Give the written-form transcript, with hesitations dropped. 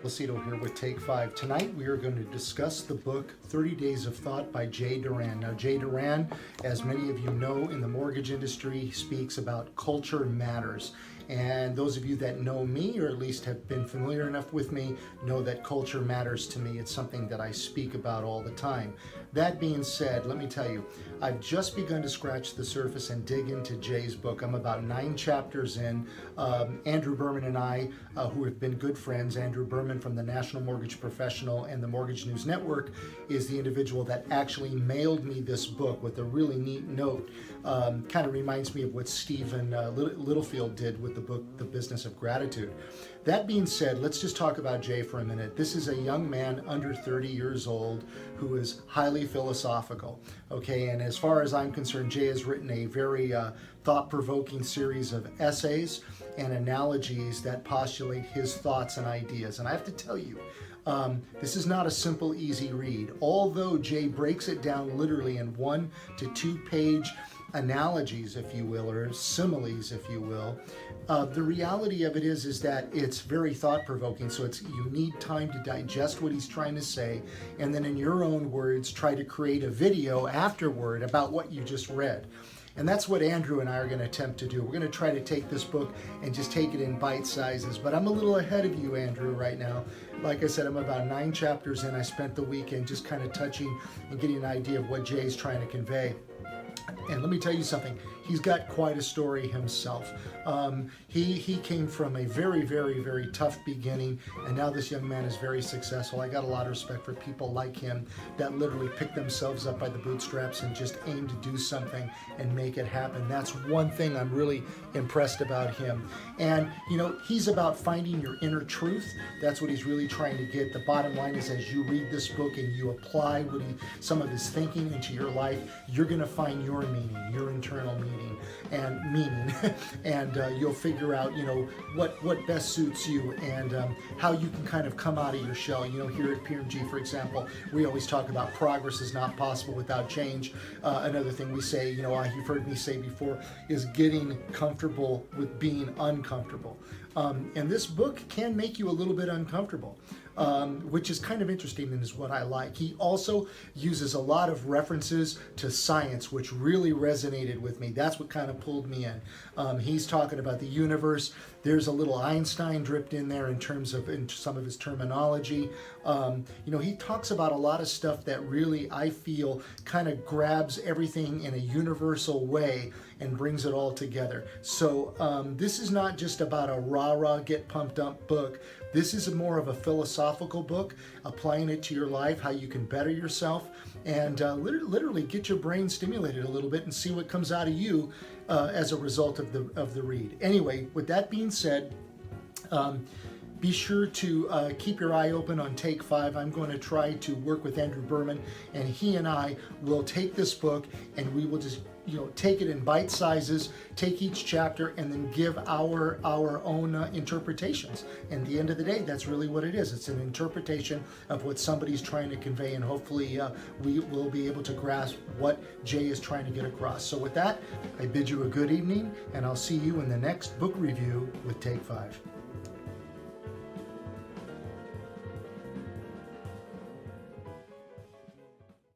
Lucido here with Take 5. Tonight we are going to discuss the book 30 Days of Thought by Doran. Now Doran, as many of you know, in the mortgage industry, speaks about culture matters. And those of you that know me, or at least have been familiar enough with me, know that culture matters to me. It's something that I speak about all the time. That being said, let me tell you, I've just begun to scratch the surface and dig into Jay's book. I'm about 9 chapters in. Andrew Berman and I, who have been good friends, Andrew Berman from the National Mortgage Professional and the Mortgage News Network, is the individual that actually mailed me this book with a really neat note. Kind of reminds me of what Stephen Littlefield did with the book, The Business of Gratitude. That being said, let's just talk about Jay for a minute. This is a young man under 30 years old who is highly philosophical, okay? And as far as I'm concerned, Jay has written a very thought-provoking series of essays and analogies that postulate his thoughts and ideas. And I have to tell you, this is not a simple, easy read. Although Jay breaks it down literally in 1 to 2 page analogies, if you will, or similes, if you will, the reality of it is that it's very thought-provoking. So you need time to digest what he's trying to say, and then in your own words, try to create a video afterward about what you just read. And that's what Andrew and I are going to attempt to do. We're going to try to take this book and just take it in bite sizes. But I'm a little ahead of you, Andrew, right now. Like I said, I'm about 9 chapters in. I spent the weekend just kind of touching and getting an idea of what Jay's trying to convey. And let me tell you something, he's got quite a story himself. He came from a very, very, very tough beginning, and now this young man is very successful. I got a lot of respect for people like him that literally pick themselves up by the bootstraps and just aim to do something and make it happen. That's one thing I'm really impressed about him. And, you know, he's about finding your inner truth. That's what he's really trying to get. The bottom line is, as you read this book and you apply some of his thinking into your life, you're going to find your meaning, your internal meaning, and you'll figure out, you know, what best suits you, and how you can kind of come out of your shell. You know, here at P&G, for example, we always talk about progress is not possible without change. Another thing we say, you know, you've heard me say before, is getting comfortable with being uncomfortable. And this book can make you a little bit uncomfortable, which is kind of interesting and is what I like. He also uses a lot of references to science, which really resonated with me. That's what kind of pulled me in. He's talking about the universe. There's a little Einstein dripped in there in some of his terminology. You know, he talks about a lot of stuff that really, I feel, kind of grabs everything in a universal way and brings it all together. So this is not just about a rah-rah, get pumped up book. This is more of a philosophical book, applying it to your life, how you can better yourself, and literally get your brain stimulated a little bit and see what comes out of you as a result of the read. Anyway, with that being said, be sure to keep your eye open on Take 5. I'm going to try to work with Andrew Berman, and he and I will take this book and we will just, you know, take it in bite sizes, take each chapter, and then give our own interpretations. And at the end of the day, that's really what it is. It's an interpretation of what somebody's trying to convey, and hopefully we will be able to grasp what Jay is trying to get across. So with that, I bid you a good evening, and I'll see you in the next book review with Take 5.